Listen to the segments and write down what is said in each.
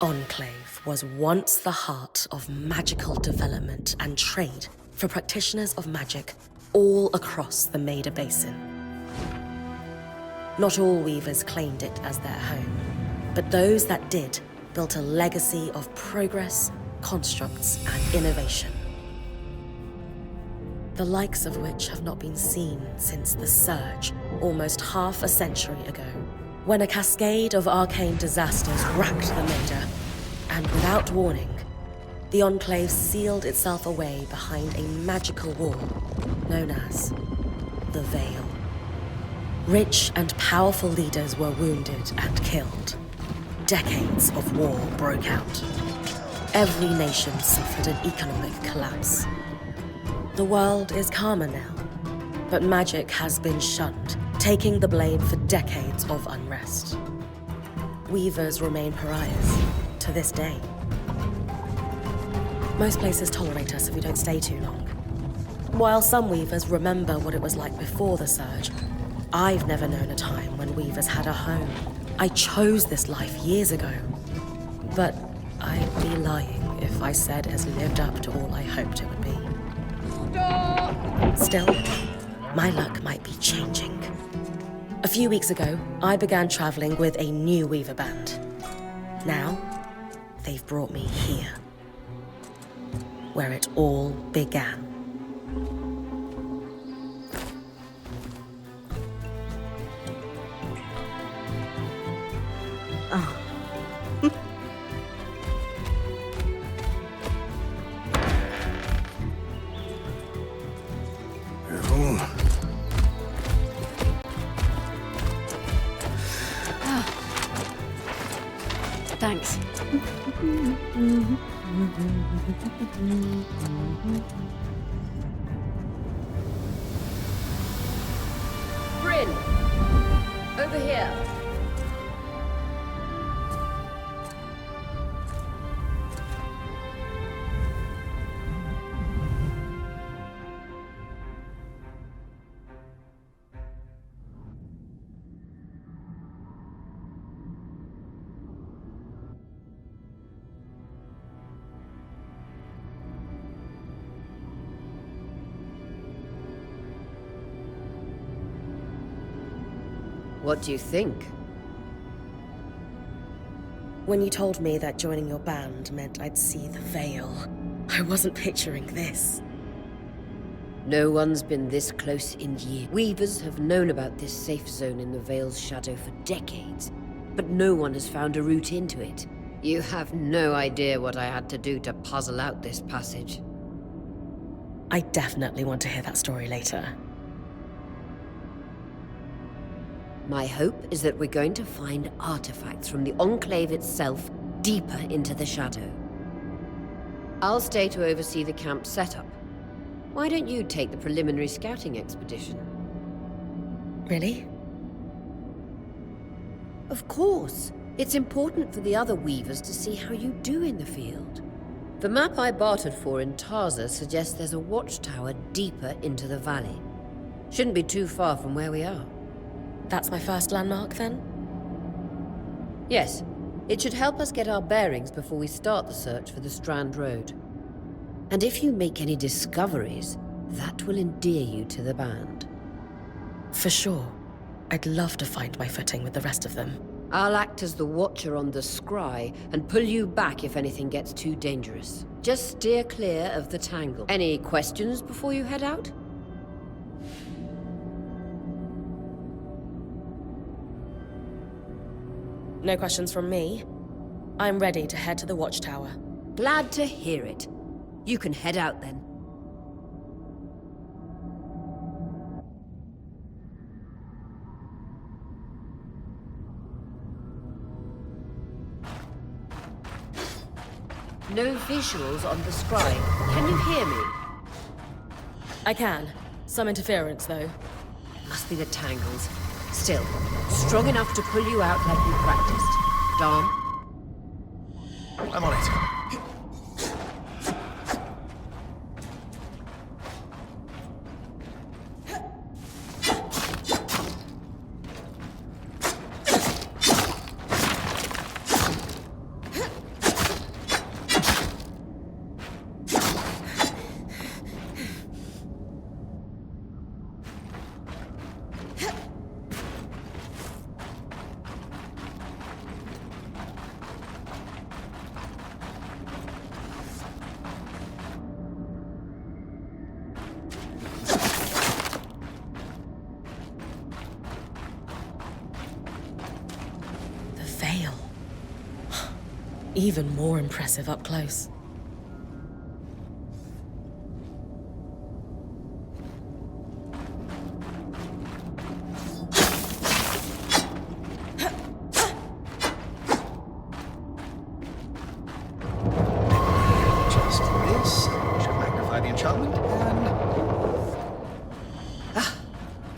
Enclave was once the heart of magical development and trade for practitioners of magic all across the Maida Basin. Not all weavers claimed it as their home, but those that did built a legacy of progress, constructs, and innovation. The likes of which have not been seen since the Surge, almost half a century ago, when a cascade of arcane disasters racked the Maida, and without warning, the Enclave sealed itself away behind a magical wall known as the Veil. Rich and powerful leaders were wounded and killed. Decades of war broke out. Every nation suffered an economic collapse. The world is calmer now, but magic has been shunned, taking the blame for decades of unrest. Weavers remain pariahs to this day. Most places tolerate us if we don't stay too long. While some weavers remember what it was like before the Surge, I've never known a time when weavers had a home. I chose this life years ago, but I'd be lying if I said it has lived up to all I hoped it would be. Still, my luck might be changing. A few weeks ago, I began traveling with a new weaver band. Now, they've brought me here, where it all began. Oh. Thanks. Brynn! Over here. What do you think? When you told me that joining your band meant I'd see the Veil, I wasn't picturing this. No one's been this close in years. Weavers have known about this safe zone in the Veil's shadow for decades, but no one has found a route into it. You have no idea what I had to do to puzzle out this passage. I definitely want to hear that story later. My hope is that we're going to find artifacts from the Enclave itself deeper into the shadow. I'll stay to oversee the camp setup. Why don't you take the preliminary scouting expedition? Really? Of course. It's important for the other weavers to see how you do in the field. The map I bartered for in Tarza suggests there's a watchtower deeper into the valley. Shouldn't be too far from where we are. That's my first landmark, then? Yes. It should help us get our bearings before we start the search for the Strand Road. And if you make any discoveries, that will endear you to the band. For sure. I'd love to find my footing with the rest of them. I'll act as the watcher on the scry and pull you back if anything gets too dangerous. Just steer clear of the tangle. Any questions before you head out? No questions from me. I'm ready to head to the watchtower. Glad to hear it. You can head out then. No visuals on the scry. Can you hear me? I can. Some interference, though. Must be the tangles. Still, strong enough to pull you out like you practiced. Dom? I'm on it. Even more impressive up close. Just this should magnify the enchantment, and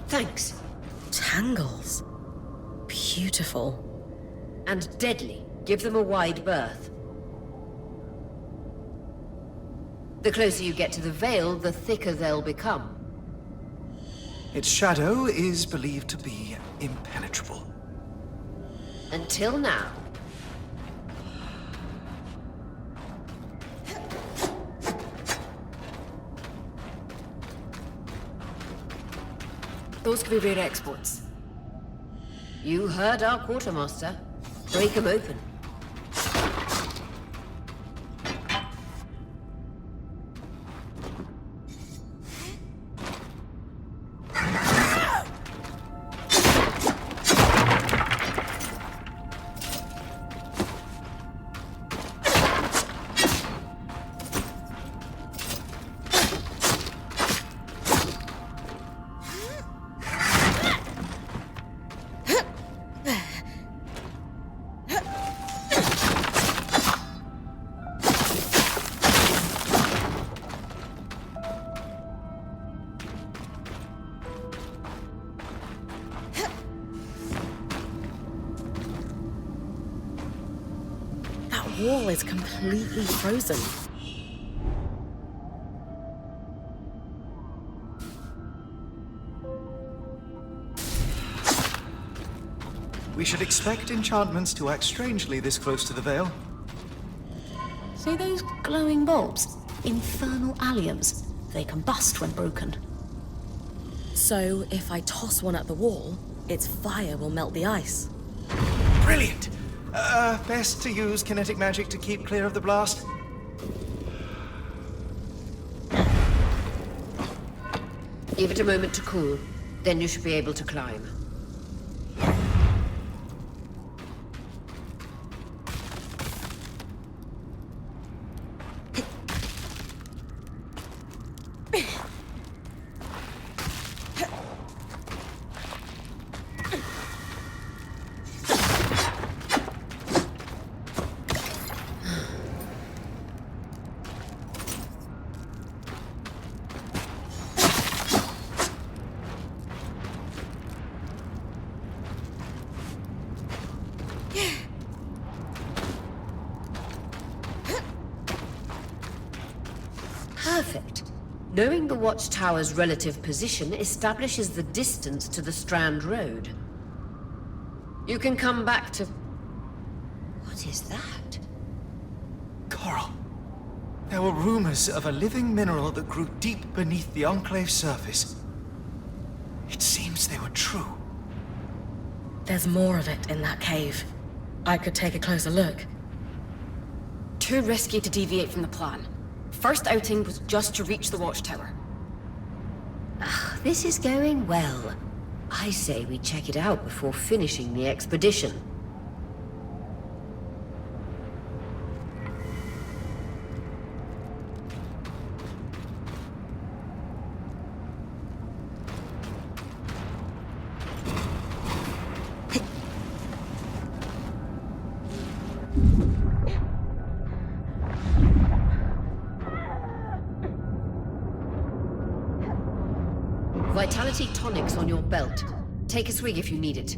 Thanks. Tangles. Beautiful. And deadly. Give them a wide berth. The closer you get to the Veil, the thicker they'll become. its shadow is believed to be impenetrable. Until now. Those could be rare exports. You heard our quartermaster. Break them open. The wall is completely frozen. We should expect enchantments to act strangely this close to the Veil. See those glowing bulbs? Infernal alliums. They combust when broken. So, if I toss one at the wall, its fire will melt the ice. Brilliant! Best to use kinetic magic to keep clear of the blast. Give it a moment to cool. Then you should be able to climb. Perfect. Knowing the watchtower's relative position establishes the distance to the Strand Road. You can come back to... What is that? Coral. There were rumors of a living mineral that grew deep beneath the Enclave's surface. It seems they were true. There's more of it in that cave. I could take a closer look. Too risky to deviate from the plan. First outing was just to reach the watchtower. This is going well. I say we check it out before finishing the expedition. Vitality tonics on your belt. Take a swig if you need it.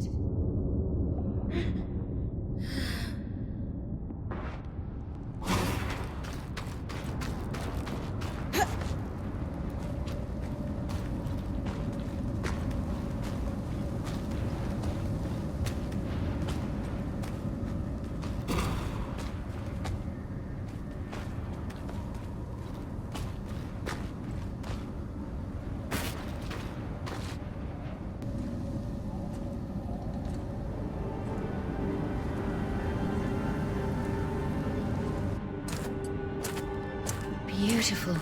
Beautiful.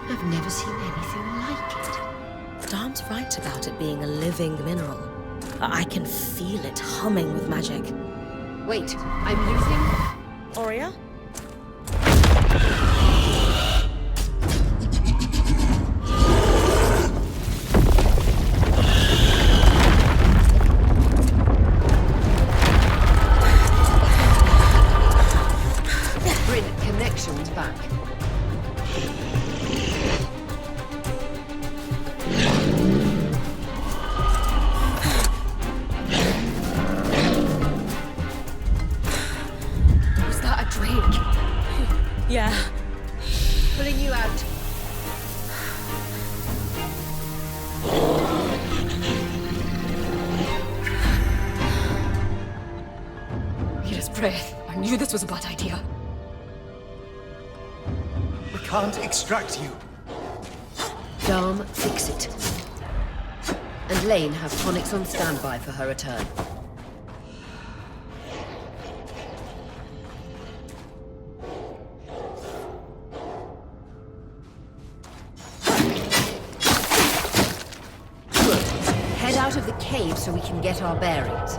I've never seen anything like it. Darm's right about it being a living mineral. I can feel it humming with magic. Wait, I'm using area? Brynn, connections back. Was that a drake? Yeah. Pulling you out. His breath. I knew this was a bad idea. We can't extract you. Dharm, fix it. And Lane have tonics on standby for her return. Good. Head out of the cave so we can get our bearings.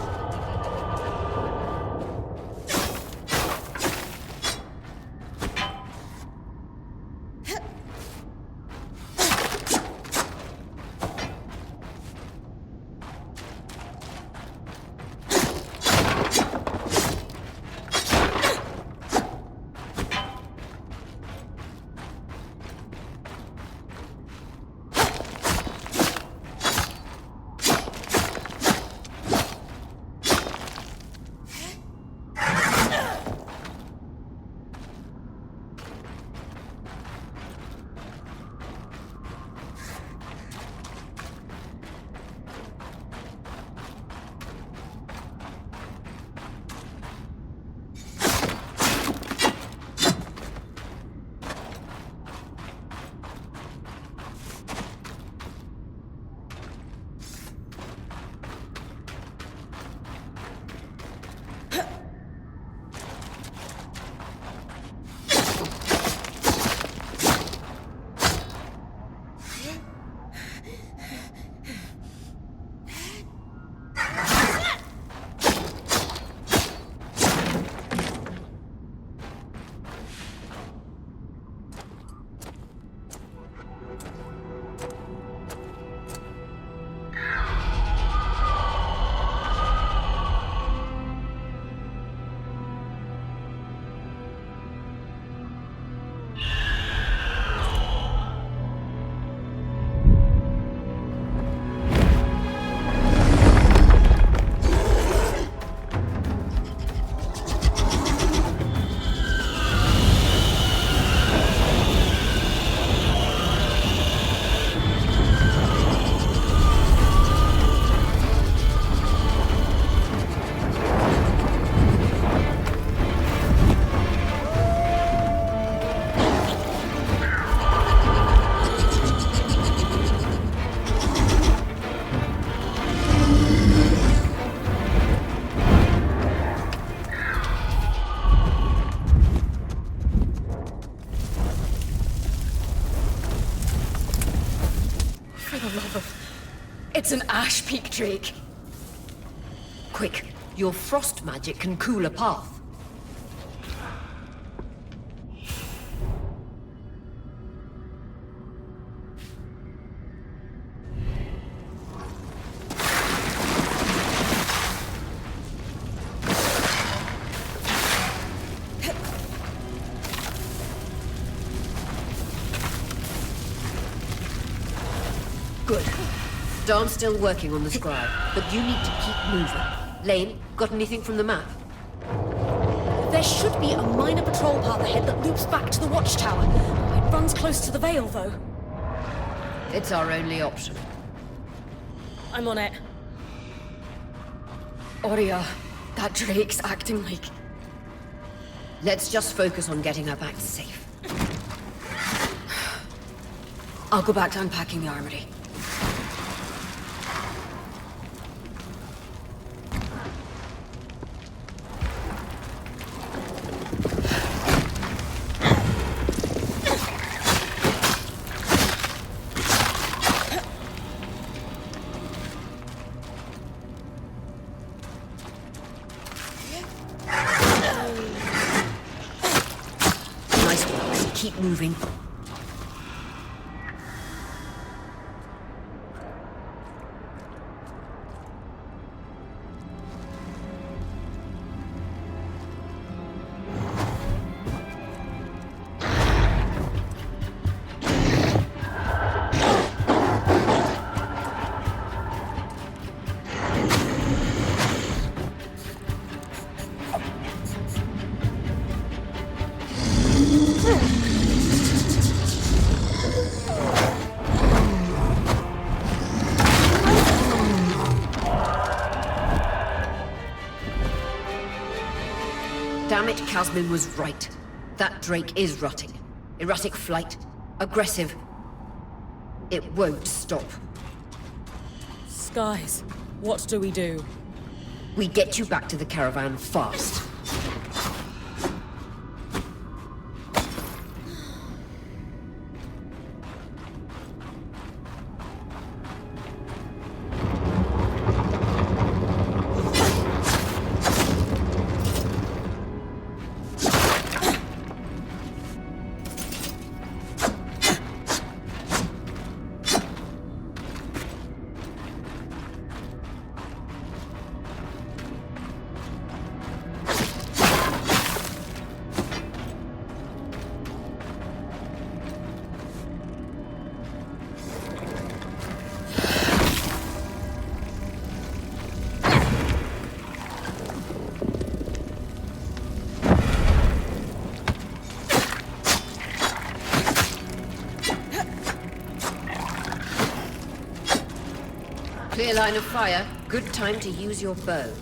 It's an Ash Peak Drake. Quick, your frost magic can cool a path. Good. Darn's still working on the scribe, but you need to keep moving. Lane, got anything from the map? There should be a minor patrol path ahead that loops back to the watchtower. It runs close to the Vale, though. It's our only option. I'm on it. Oria, that Drake's acting like... Let's just focus on getting her back safe. I'll go back to unpacking the armory. Keep moving. Damn it, Casmin was right. That Drake is rotting. Erratic flight. Aggressive. It won't stop. Skies, what do we do? We get you back to the caravan fast. Clear line of fire. Good time to use your bow.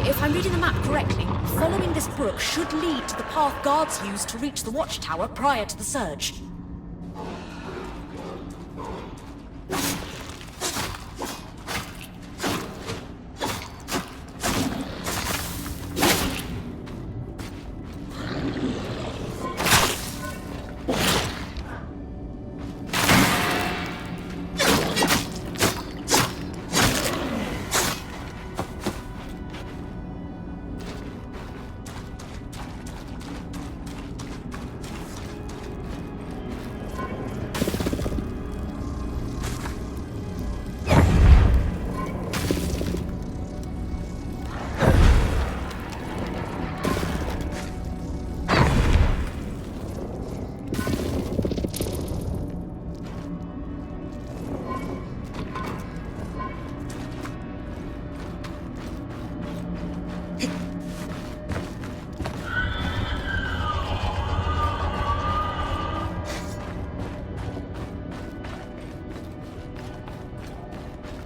If I'm reading the map correctly, following this brook should lead to the path guards used to reach the watchtower prior to the surge.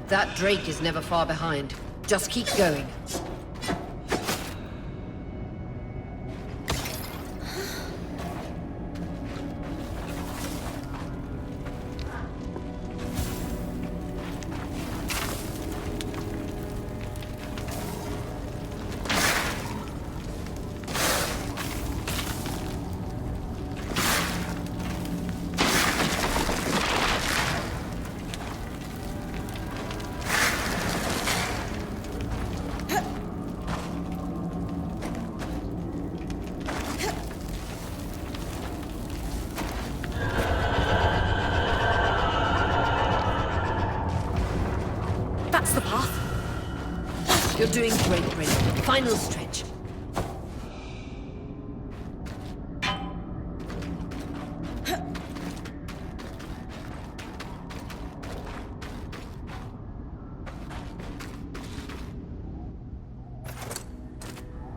That Drake is never far behind. Just keep going. You're doing great, Brynn. Final stretch.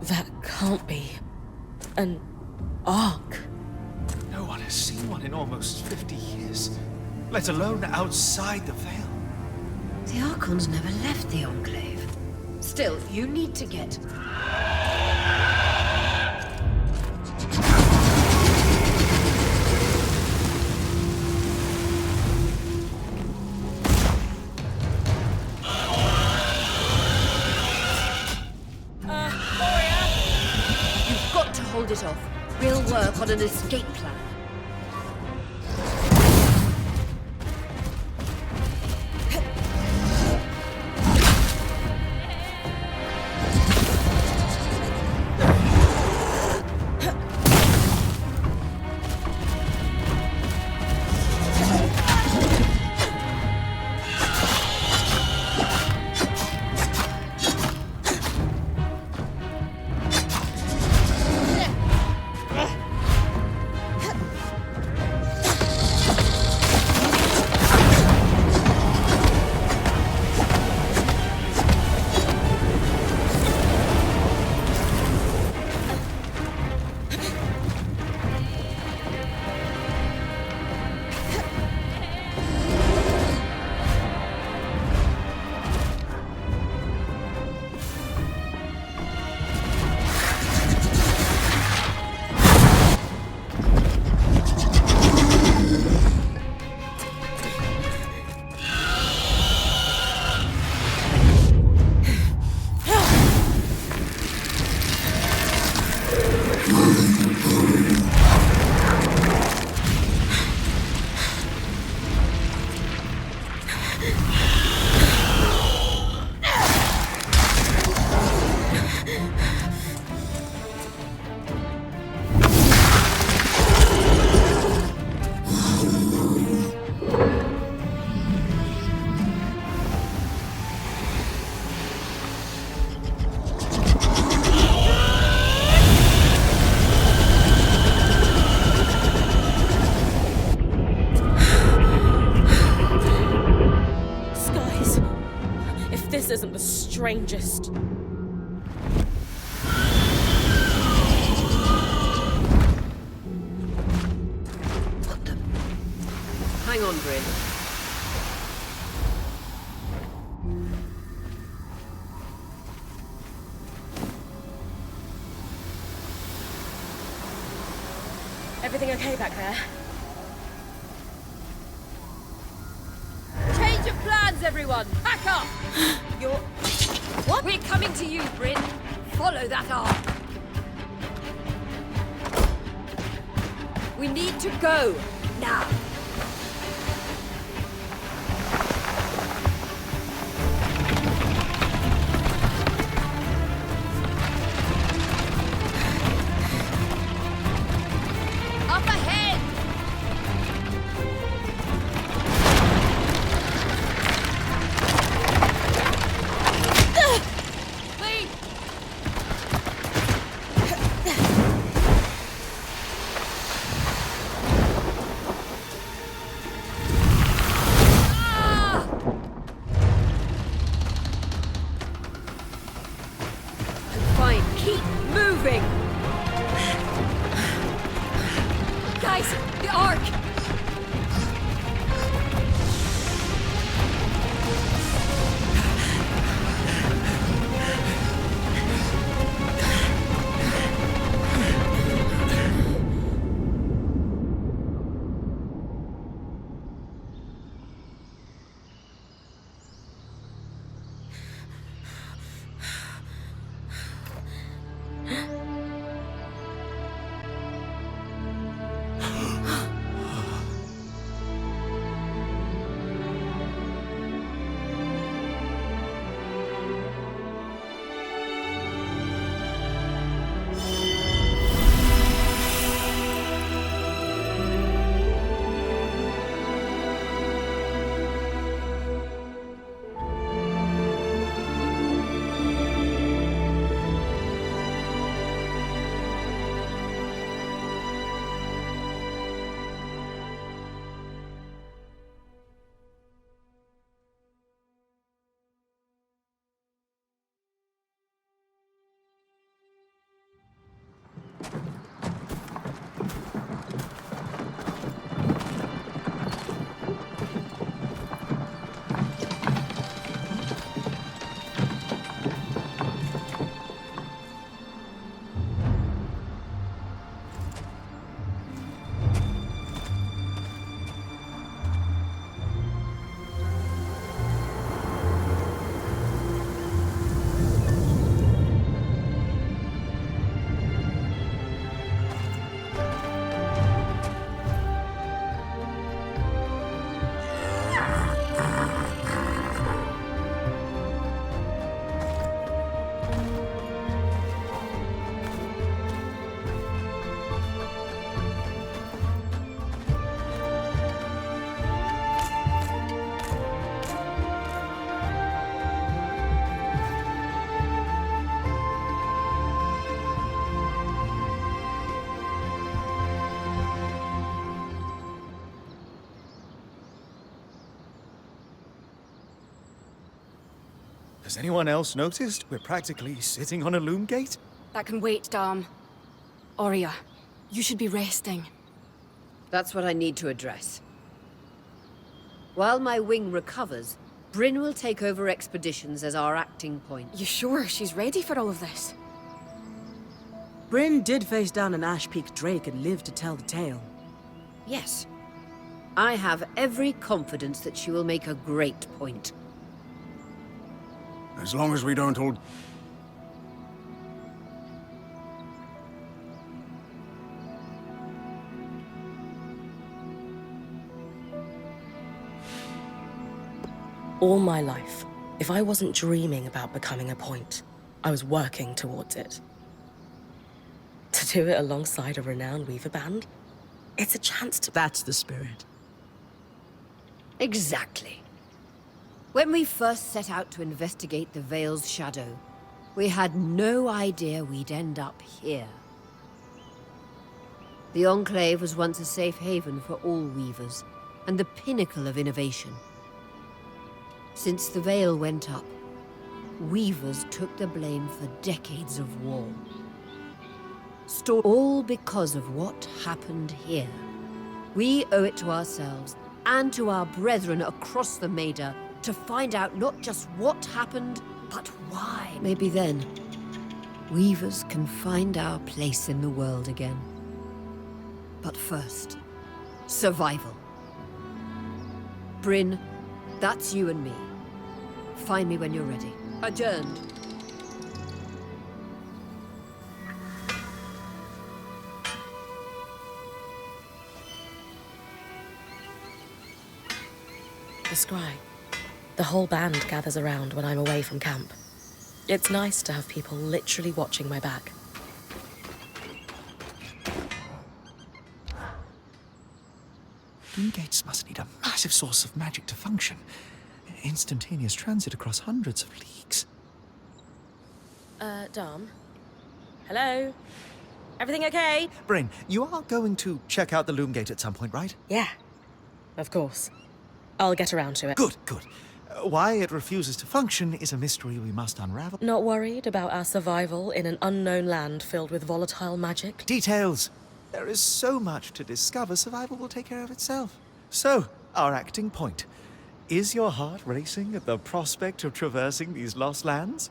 That can't be an ark. No one has seen one in almost 50 years, let alone outside the Veil. The Archons never left the Enclave. Still, you need to get... You've got to hold it off. We'll work on an escape plan. This isn't the strangest. What the... Hang on, Brynn. Everything okay back there? Change of plans, everyone! Pack up! You're... What? We're coming to you, Brynn. Follow that arc. We need to go. Now. Up ahead! Wait! Has anyone else noticed we're practically sitting on a loom gate? That can wait, Dom. Oria, you should be resting. That's what I need to address. While my wing recovers, Brynn will take over expeditions as our acting point. You sure she's ready for all of this? Brynn did face down an Ash Peak Drake and lived to tell the tale. Yes. I have every confidence that she will make a great point. As long as we don't all... All my life, if I wasn't dreaming about becoming a point, I was working towards it. To do it alongside a renowned weaver band, it's a chance to... That's the spirit. Exactly. When we first set out to investigate the Veil's shadow, we had no idea we'd end up here. The Enclave was once a safe haven for all weavers, and the pinnacle of innovation. Since the Veil went up, weavers took the blame for decades of war. All because of what happened here. We owe it to ourselves and to our brethren across the Maida to find out not just what happened, but why. Maybe then, weavers can find our place in the world again. But first, survival. Brynn, that's you and me. Find me when you're ready. Adjourned. The scry. The whole band gathers around when I'm away from camp. It's nice to have people literally watching my back. Loom gates must need a massive source of magic to function. Instantaneous transit across hundreds of leagues. Dom? Hello? Everything okay? Brynn, you are going to check out the loom gate at some point, right? Yeah, of course. I'll get around to it. Good, good. Why it refuses to function is a mystery we must unravel. Not worried about our survival in an unknown land filled with volatile magic? Details! There is so much to discover, survival will take care of itself. So, our acting point. Is your heart racing at the prospect of traversing these lost lands?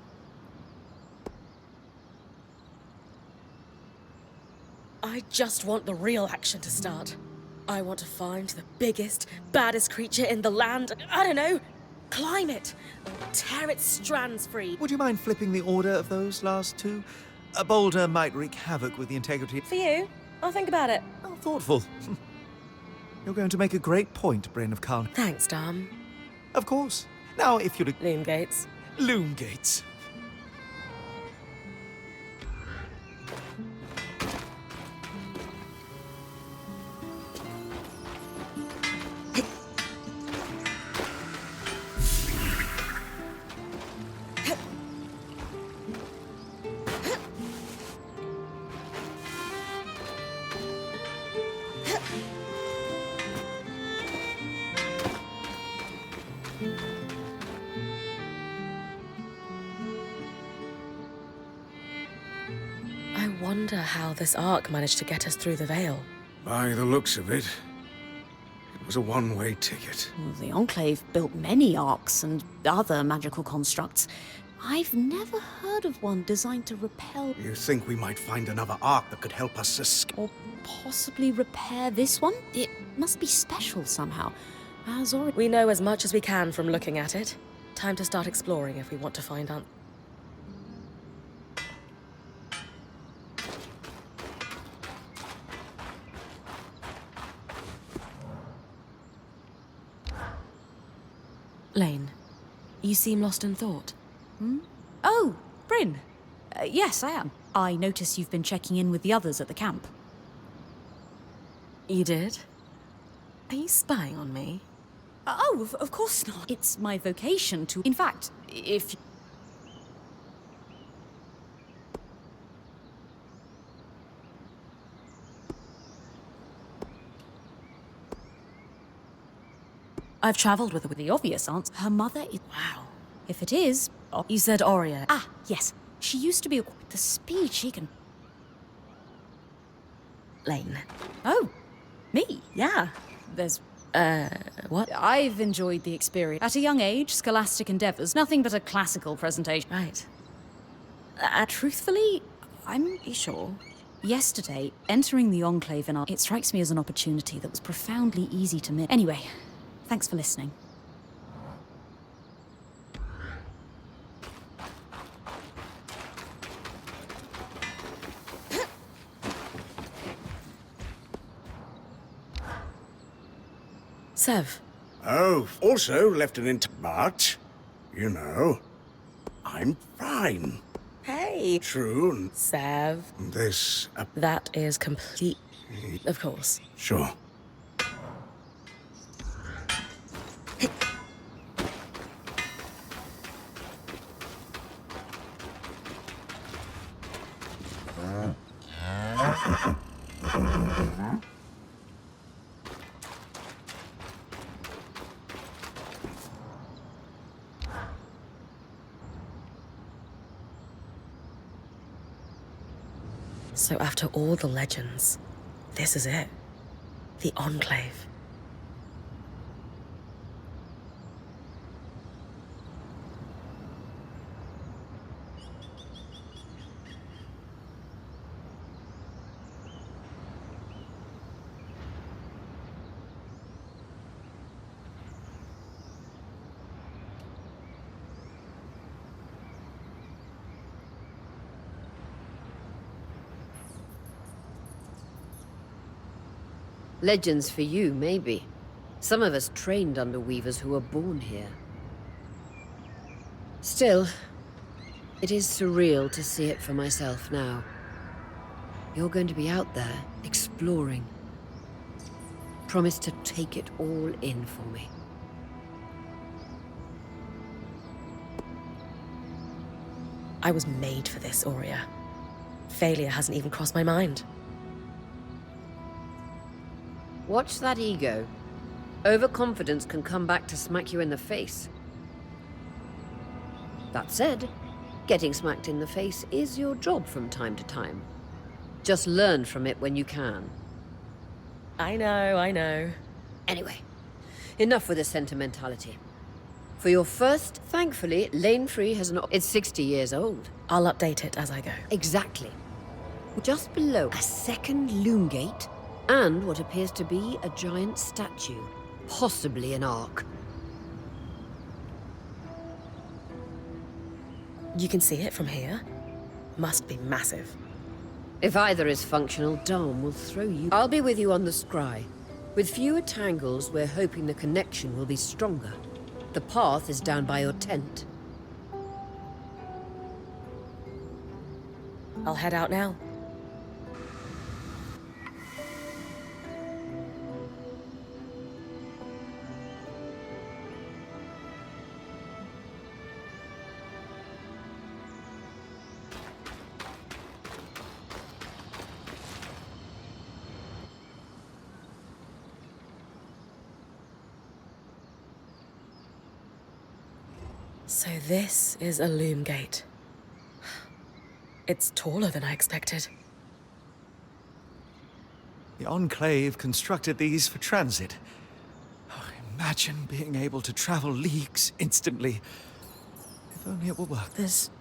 I just want the real action to start. I want to find the biggest, baddest creature in the land. I don't know, climb it, or tear its strands free. Would you mind flipping the order of those last two? A boulder might wreak havoc with the integrity. For you, I'll think about it. Oh, thoughtful. You're going to make a great point, Brynn of Khan. Thanks, Dom. Of course. Now, if you'd... Loom gates. Loom gates. I wonder how this arc managed to get us through the Veil. By the looks of it, it was a one-way ticket. Well, the Enclave built many arcs and other magical constructs. I've never heard of one designed to repel You think we might find another arc that could help us escape? or possibly repair this one? It must be special somehow. As already... We know as much as we can from looking at it. Time to start exploring if we want to find out. Lane, you seem lost in thought. Oh, Brynn. Yes, I am. I notice you've been checking in with the others at the camp. You did? Are you spying on me? Oh, of course not. It's my vocation to... In fact, if... I've traveled with her. The obvious answer, her mother is... Wow. If it is, You said Aurea. Ah, yes. She used to be the speed she can... Lane. Oh, me? Yeah. There's... What? I've enjoyed the experience. At a young age, scholastic endeavours, nothing but a classical presentation. Right. Truthfully, I'm sure. Yesterday, entering the Enclave it strikes me as an opportunity that was profoundly easy to miss. Anyway, thanks for listening. Sev. Oh, also Lieutenant, but, you know, I'm fine. Hey. True, Sev. this, That is complete. Of course. sure. So after all the legends, this is it. The Enclave. Legends for you, maybe. Some of us trained under weavers who were born here. Still, it is surreal to see it for myself now. You're going to be out there, exploring. Promise to take it all in for me. I was made for this, Aurea. Failure hasn't even crossed my mind. Watch that ego. Overconfidence can come back to smack you in the face. That said, getting smacked in the face is your job from time to time. Just learn from it when you can. I know. Anyway, enough with the sentimentality. For your first, thankfully, Lane Free has it's 60 years old. I'll update it as I go. Exactly. Just below a second loom gate, and what appears to be a giant statue. Possibly an ark. You can see it from here? Must be massive. If either is functional, Dom will throw you. I'll be with you on the scry. With fewer tangles, we're hoping the connection will be stronger. The path is down by your tent. I'll head out now. So this is a loom gate. It's taller than I expected. The Enclave constructed these for transit. Oh, imagine being able to travel leagues instantly. If only it will work. There's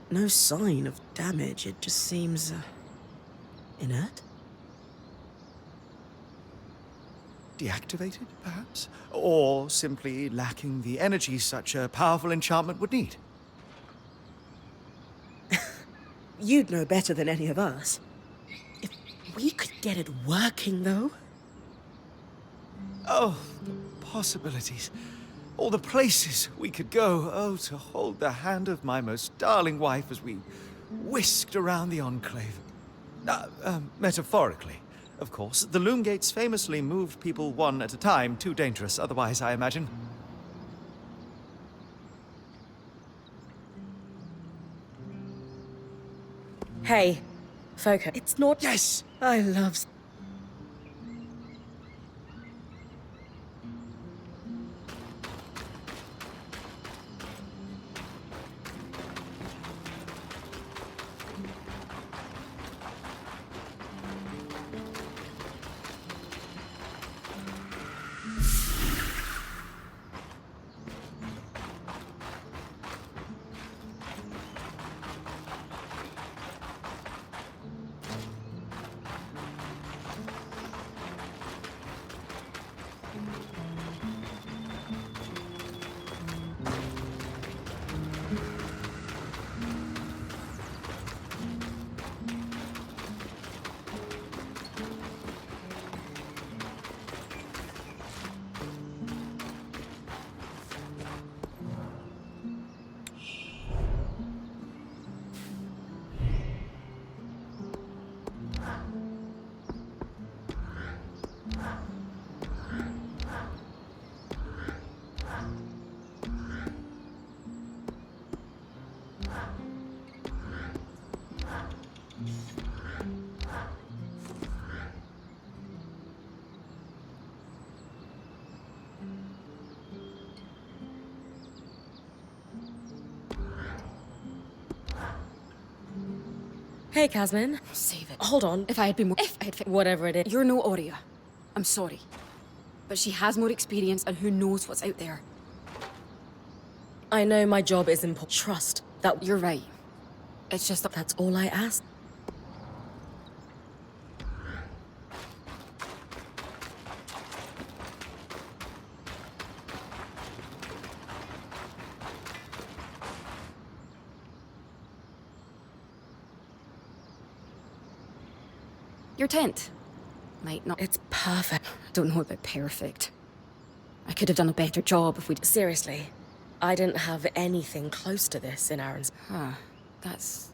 no sign of damage. It just seems, inert? Deactivated, perhaps? Or simply lacking the energy such a powerful enchantment would need. You'd know better than any of us. If we could get it working, though. Oh, the possibilities. All the places we could go. Oh, to hold the hand of my most darling wife as we whisked around the Enclave. Metaphorically, of course. The loom gates famously moved people one at a time. Too dangerous otherwise, I imagine. Hey, Foka, it's not... Yes! I love... Hey, Casmin. Save it. Hold on. If I had been more... Whatever it is. You're no Aurea. I'm sorry. But she has more experience, and who knows what's out there. I know my job is important. Trust that You're right. It's just that... that's all I ask. Your tent. Might not... It's perfect. Don't know about perfect. I could have done a better job if we'd... Seriously, I didn't have anything close to this in Aaron's. Huh. That's...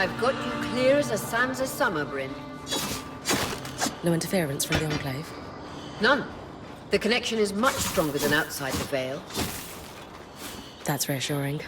I've got you clear as a Sansa summer, Brynn. No interference from the Enclave. None. The connection is much stronger than outside the Vale. That's reassuring.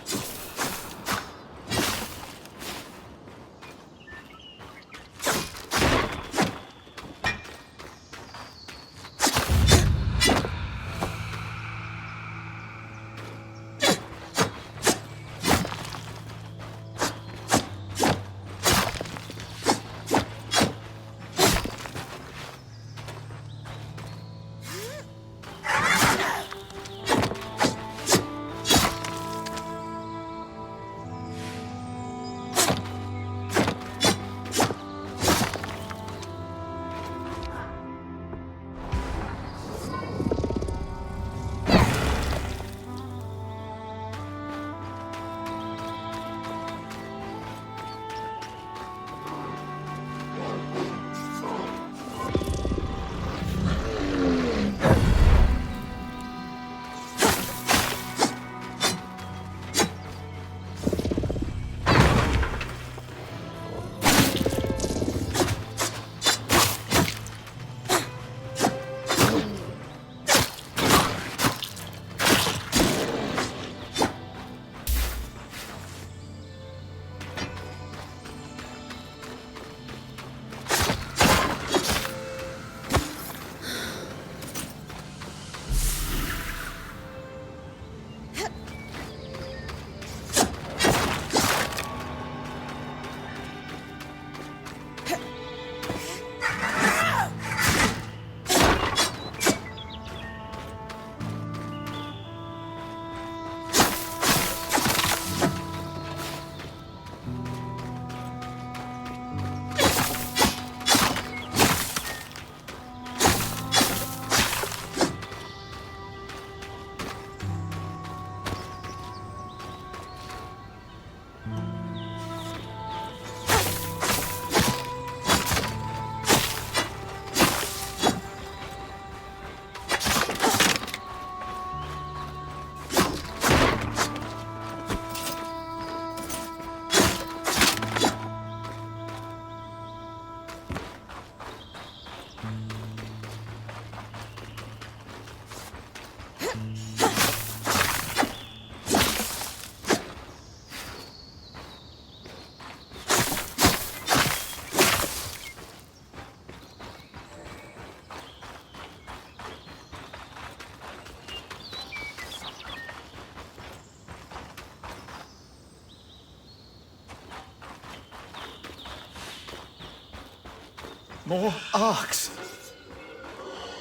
More arcs.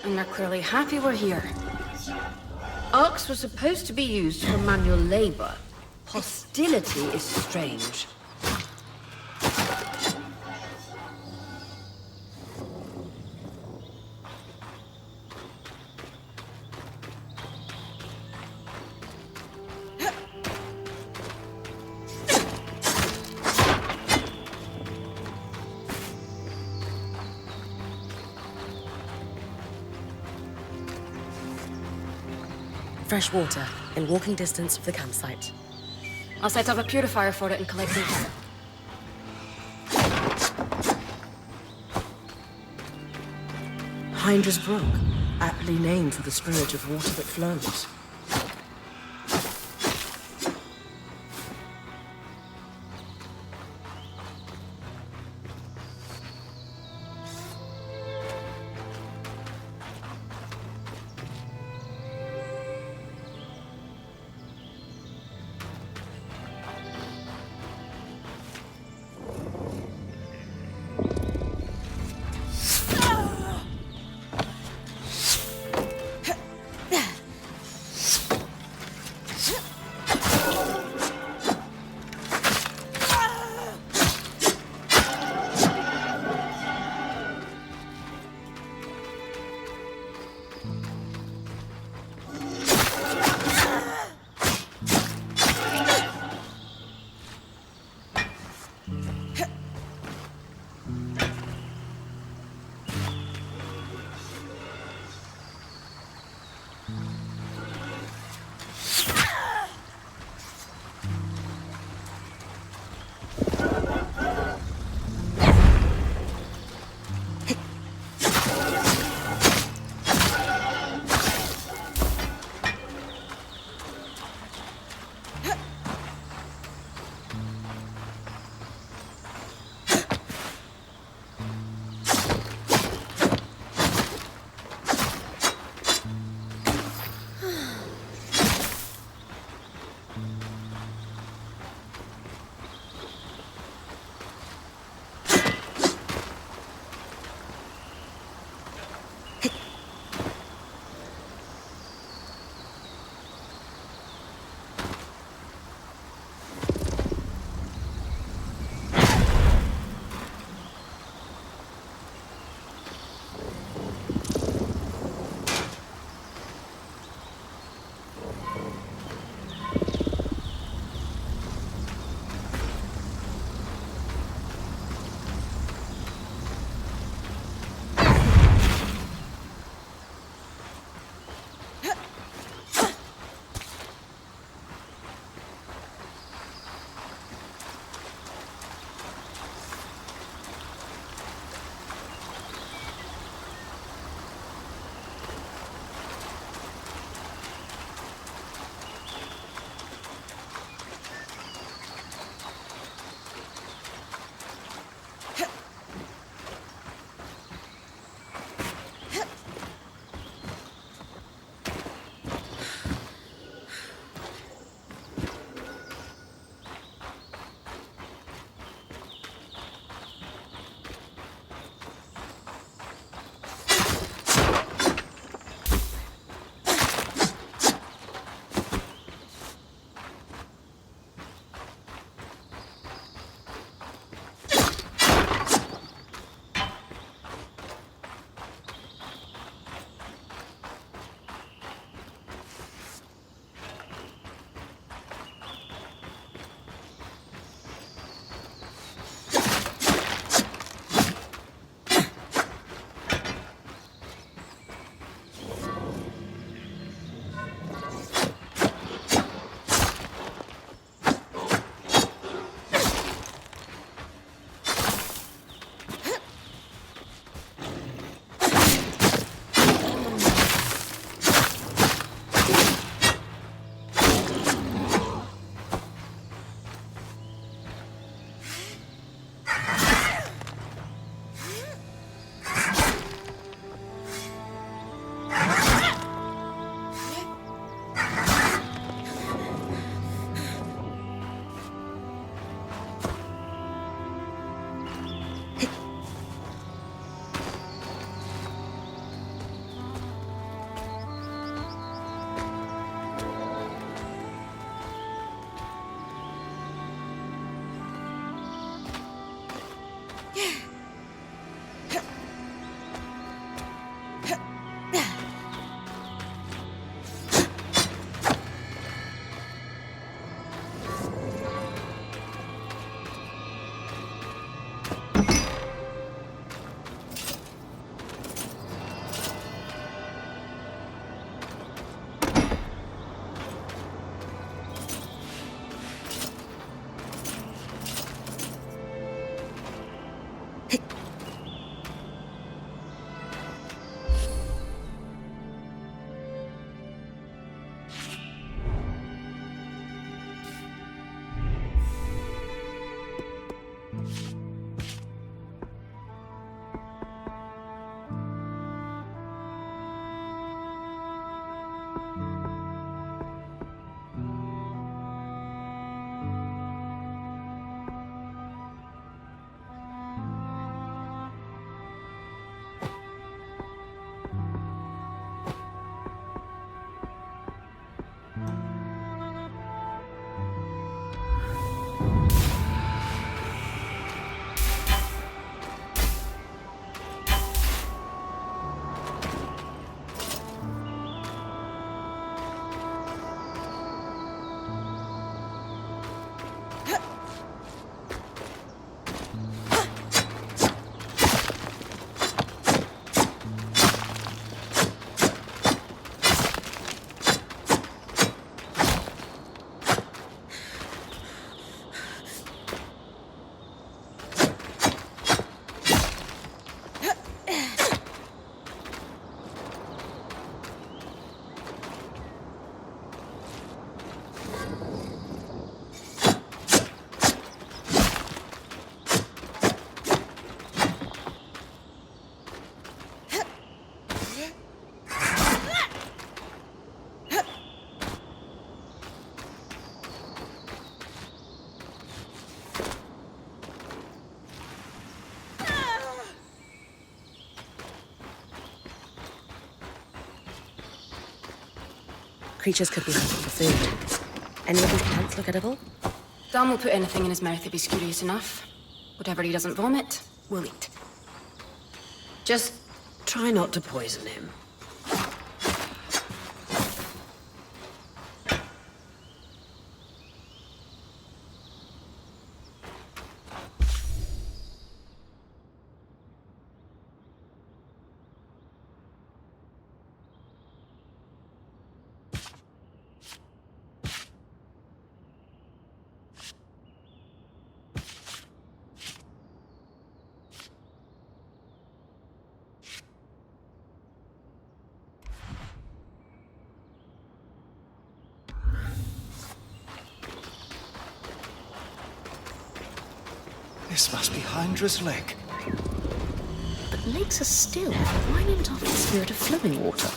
And they're clearly happy we're here. Arcs were supposed to be used for manual labor. Hostility is strange. Fresh water, in walking distance of the campsite. I'll set up a purifier for it and collect data. Hindra's Brook, aptly named for the spirit of water that flows. Creatures could be hunting for food. Any of these plants look edible? Dan will put anything in his mouth if he's curious enough. Whatever he doesn't vomit, we'll eat. Just try not to poison him. This must be Hyndra's lake. But lakes are still. Why named after the spirit of flowing water?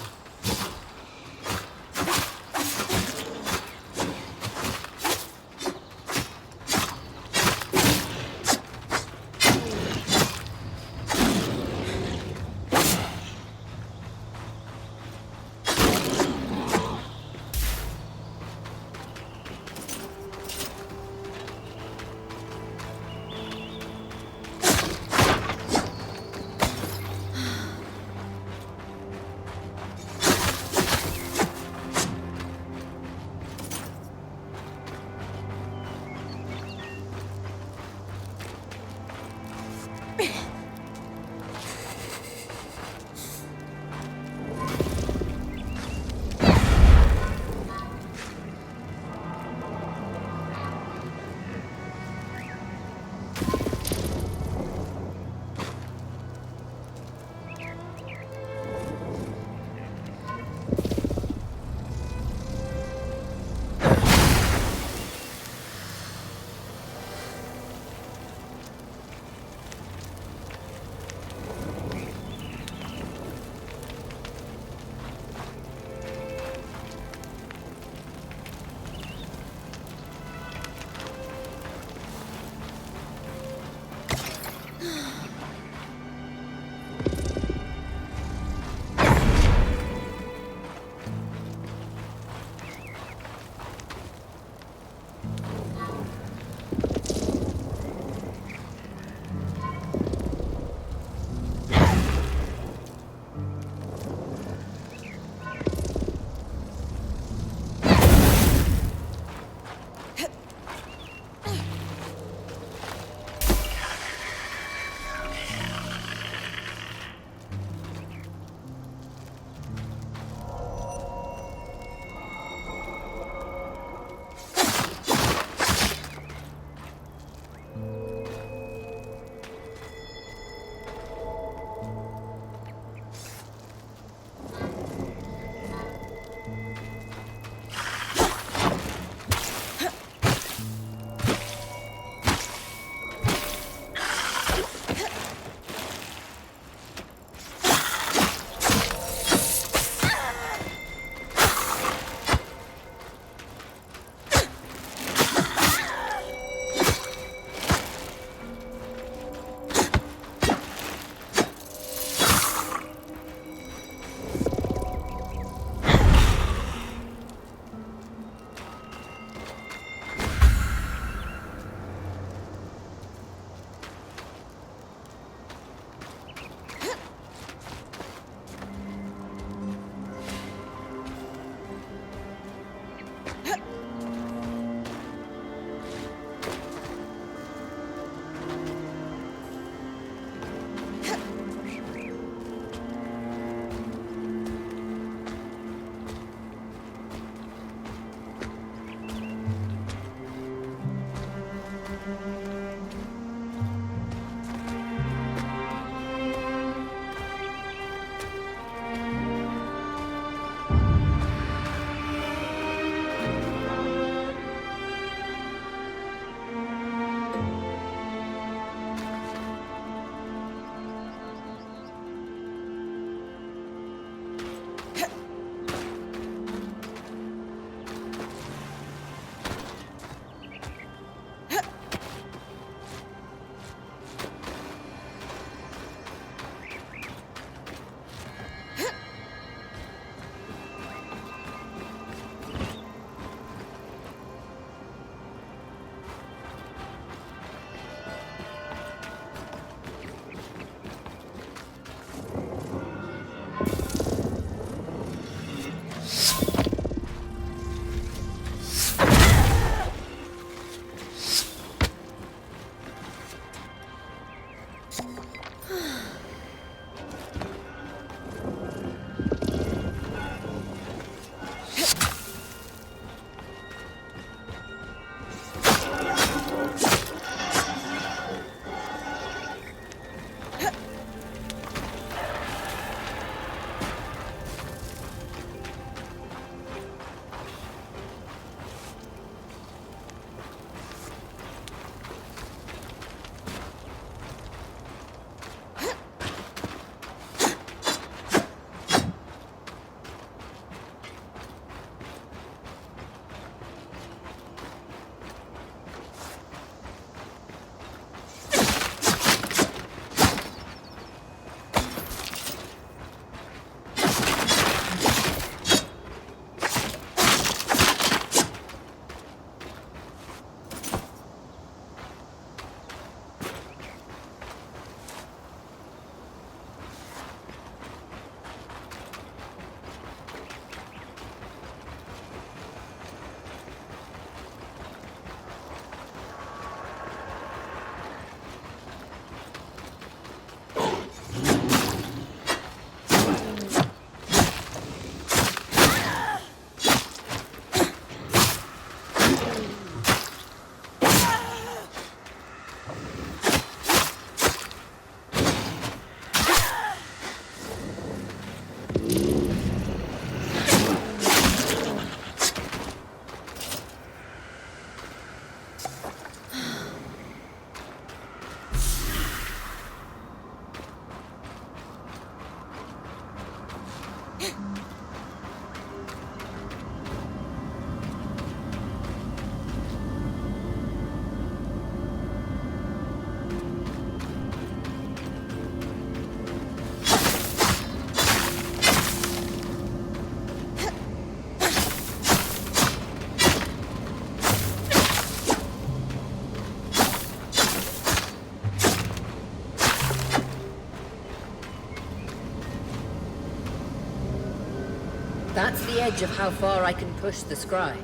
That's the edge of how far I can push the scry.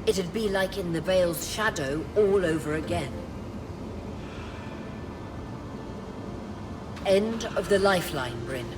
It'd be like in the Veil's shadow all over again. End of the lifeline, Brynn.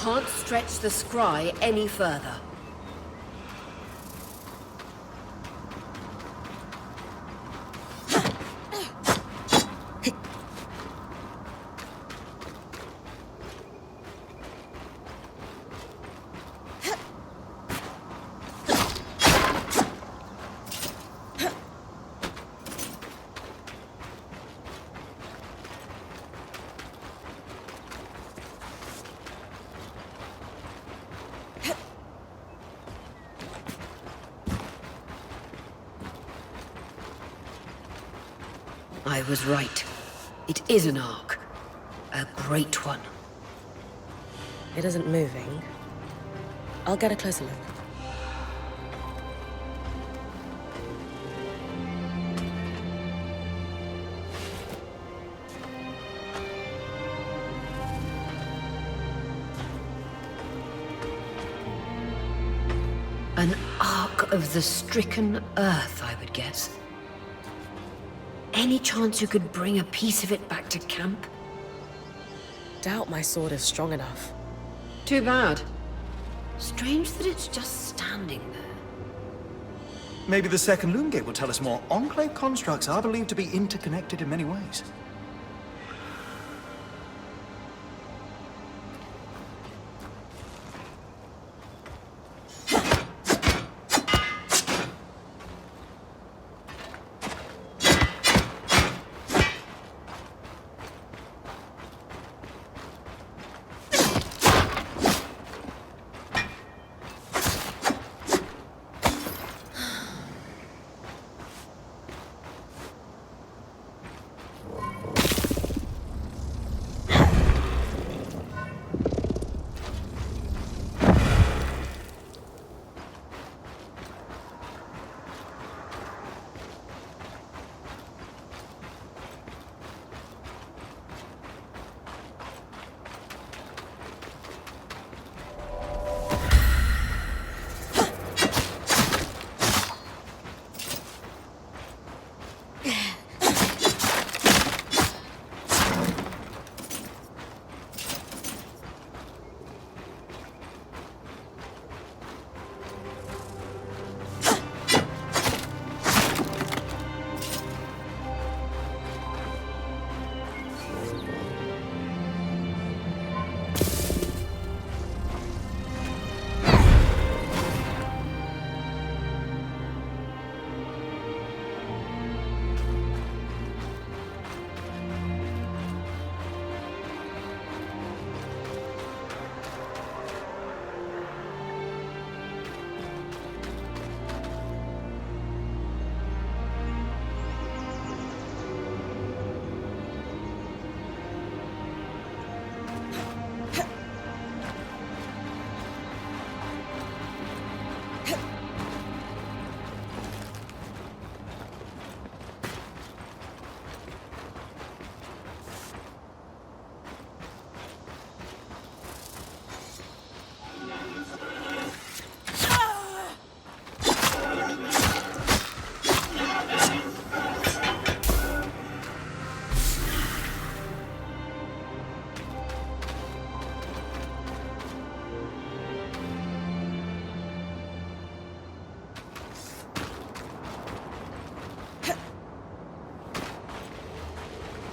Can't stretch the scry any further. I was right. It is an arc. A great one. It isn't moving. I'll get a closer look. An arc of the stricken earth, I would guess. Any chance you could bring a piece of it back to camp? Doubt my sword is strong enough. Too bad. Strange that it's just standing there. Maybe the second loom gate will tell us more. Enclave constructs are believed to be interconnected in many ways.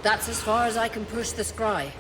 That's as far as I can push the scry.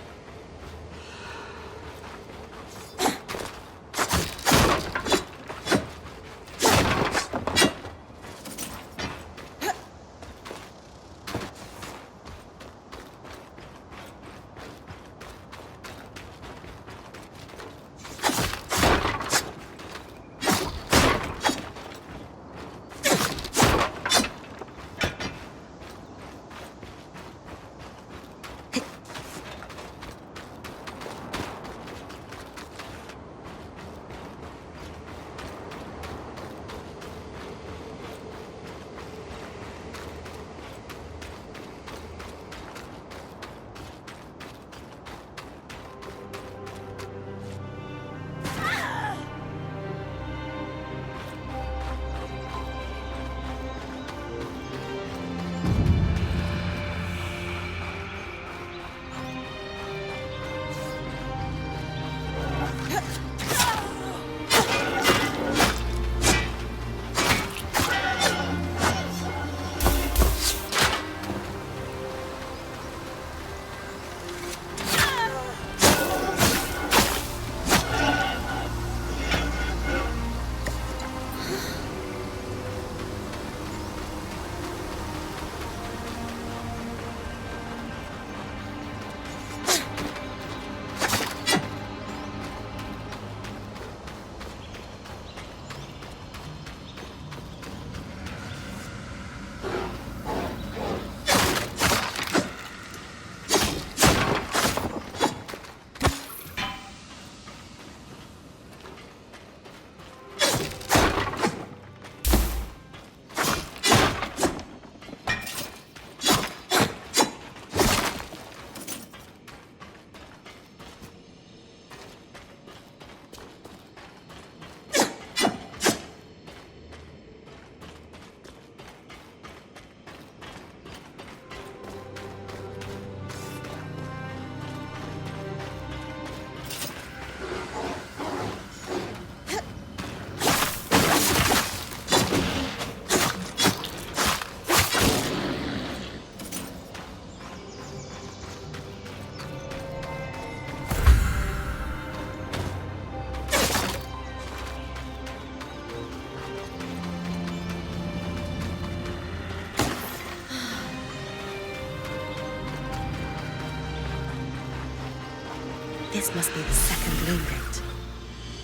This must be the second loom gate.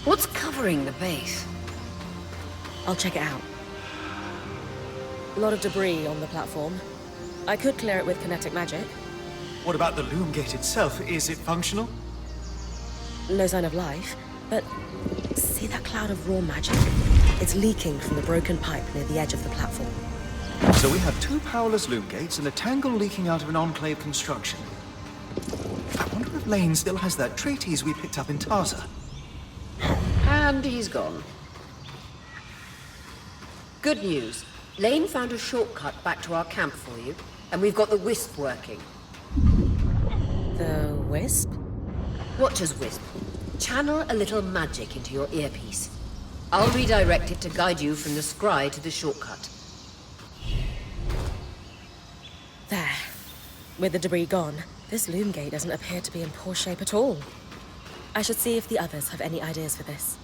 What's covering the base? I'll check it out. A lot of debris on the platform. I could clear it with kinetic magic. What about the loom gate itself? Is it functional? No sign of life, but see that cloud of raw magic? It's leaking from the broken pipe near the edge of the platform. So we have two powerless loom gates and a tangle leaking out of an Enclave construction. I wonder if Lane still has that treatise we picked up in Tarza. And he's gone. Good news. Lane found a shortcut back to our camp for you, and we've got the Wisp working. The Wisp? What does Wisp? Channel a little magic into your earpiece. I'll redirect it to guide you from the scry to the shortcut. There. With the debris gone, this loom gate doesn't appear to be in poor shape at all. I should see if the others have any ideas for this.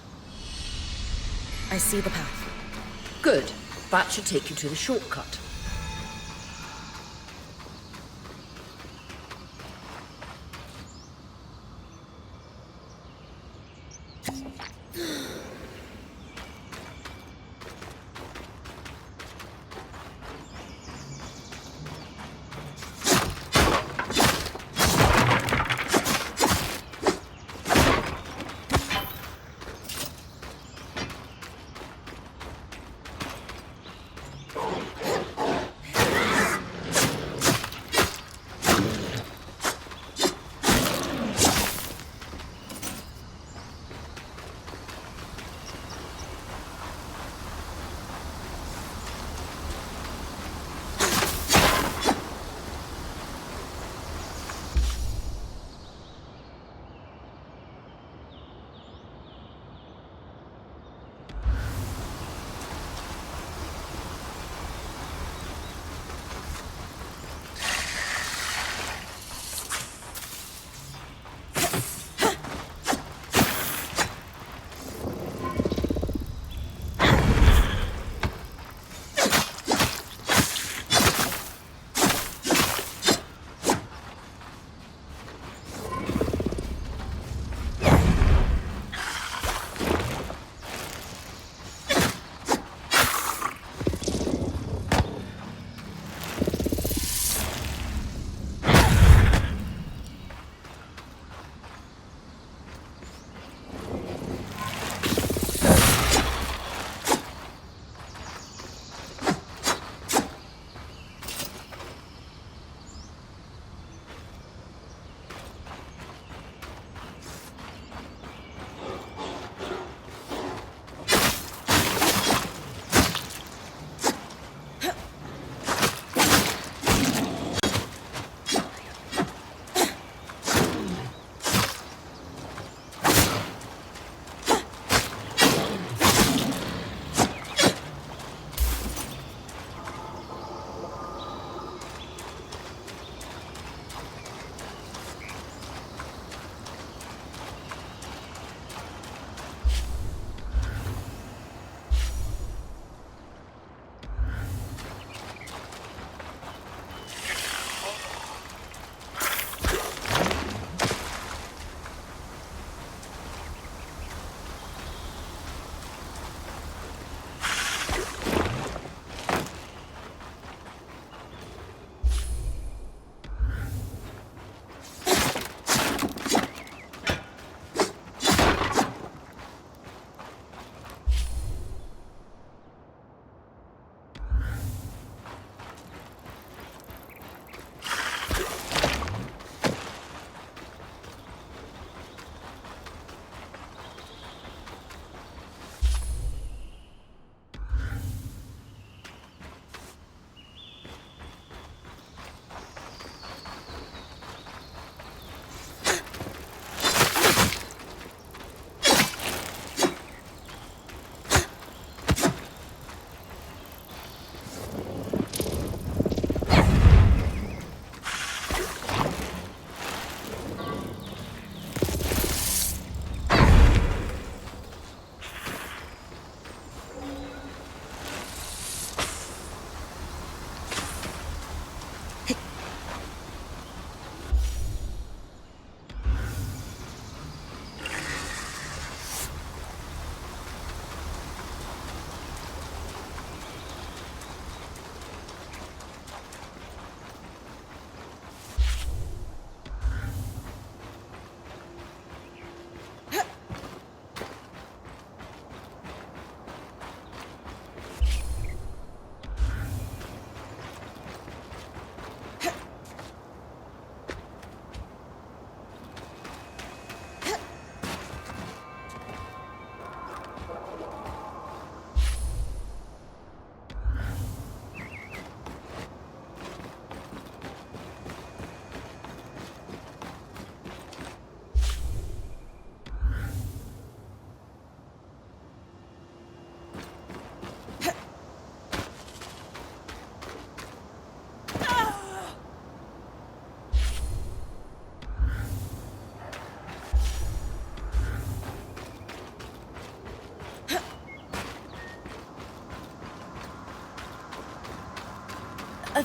I see the path. Good. That should take you to the shortcut.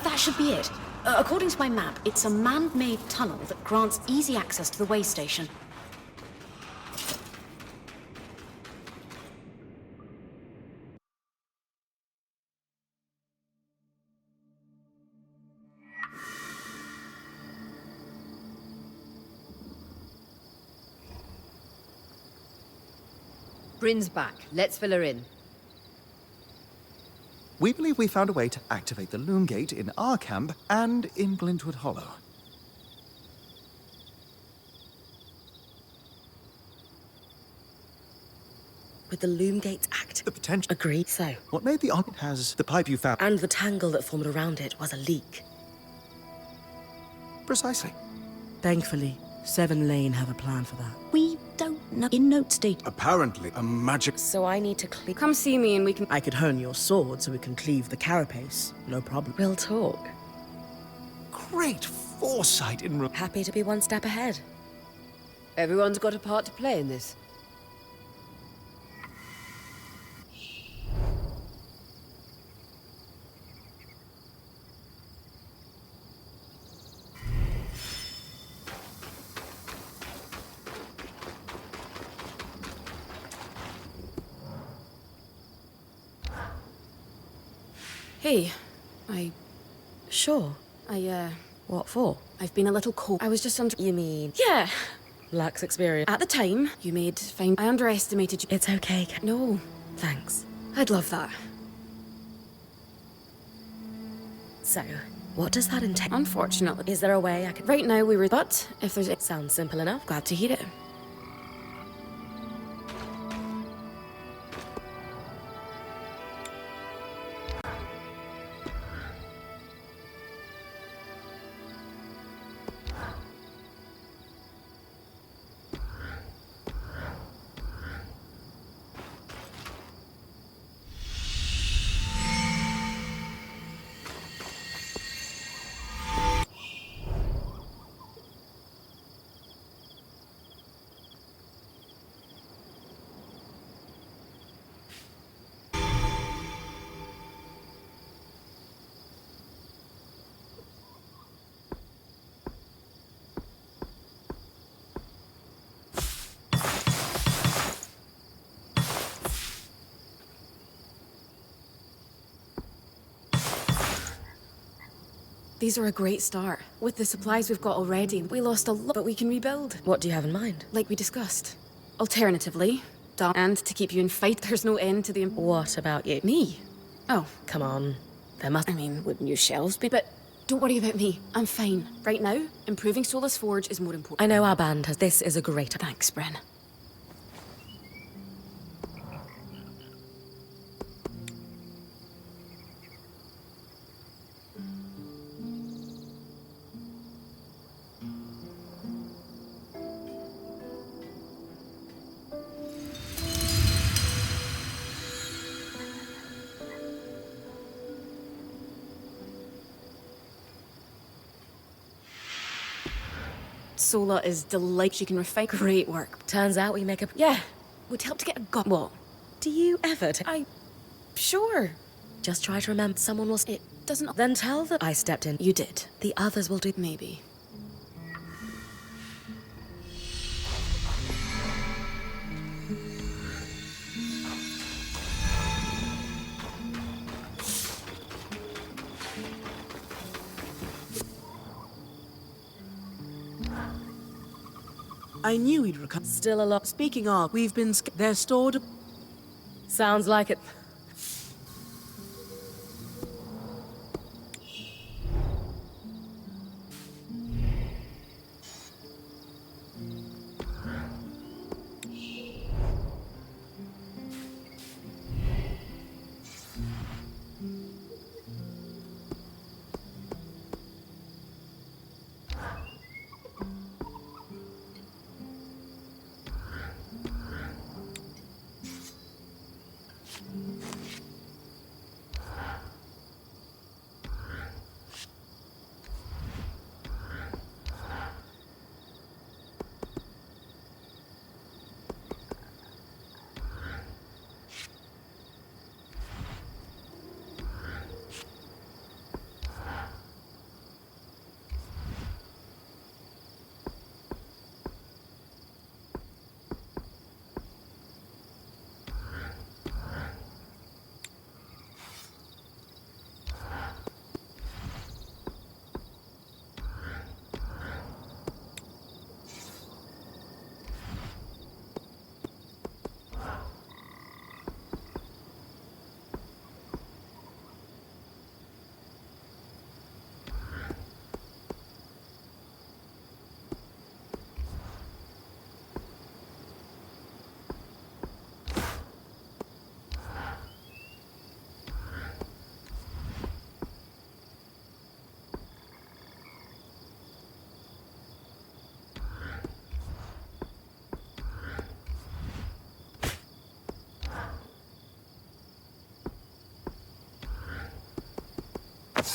That should be it. According to my map, it's a man-made tunnel that grants easy access to the way station. Brynn's back. Let's fill her in. We believe we found a way to activate the loom gate in our camp and in Glintwood Hollow. With the loom gates active. The potential. Agreed. So, What made the Enclave has the pipe you found. and the tangle that formed around it was a leak. Precisely. Thankfully, Seven Lane have a plan for that. We don't know. In notes dated. Apparently, a magic... So I need to clear. Come see me and we can... I could hone your sword so we can cleave the carapace. No problem. We'll talk. Great foresight in... Happy to be one step ahead. Everyone's got a part to play in this. Hey, Sure. What for? I've been a little cold. I was just under... You mean Yeah. lacks experience? At the time, you made fine. I underestimated you. It's okay. No, Thanks. I'd love that. So, what does that entail? Unfortunately. Is there a way I could... Right now we were... But, if there's... It sounds simple enough. Glad to hear it. These are a great start. With the supplies we've got already, we lost a lot, but we can rebuild. What do you have in mind? Like we discussed. Alternatively, and to keep you in fight, there's no end to the... What about you? Me? Oh, Come on. There must... I mean, would new shelves be... But don't worry about me. I'm fine. Right now, improving Solace Forge is more important. I know our band has... This is a great... Thanks, Brynn. Sola is delightful. She can refine. Great work. Turns out we make a... Yeah, would help to get a gut. What? Do you ever... Sure. Just try to remember someone was... It doesn't... Then tell them I stepped in. You did. The others will do... Maybe. I knew he'd recover. Still a lot. Speaking of, we've been... They're stored... Sounds like it.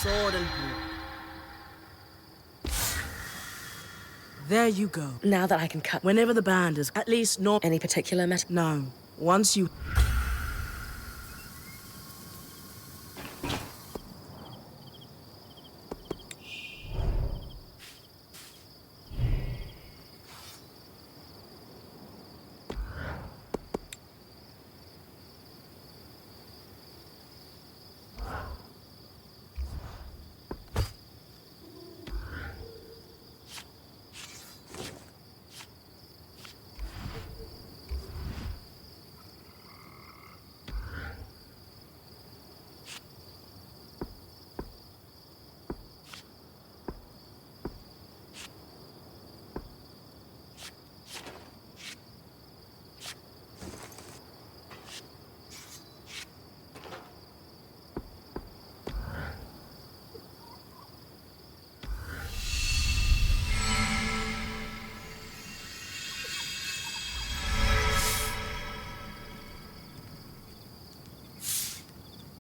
sword and blue. There you go. Now that I can cut Whenever the band is at least not any particular No. Once you...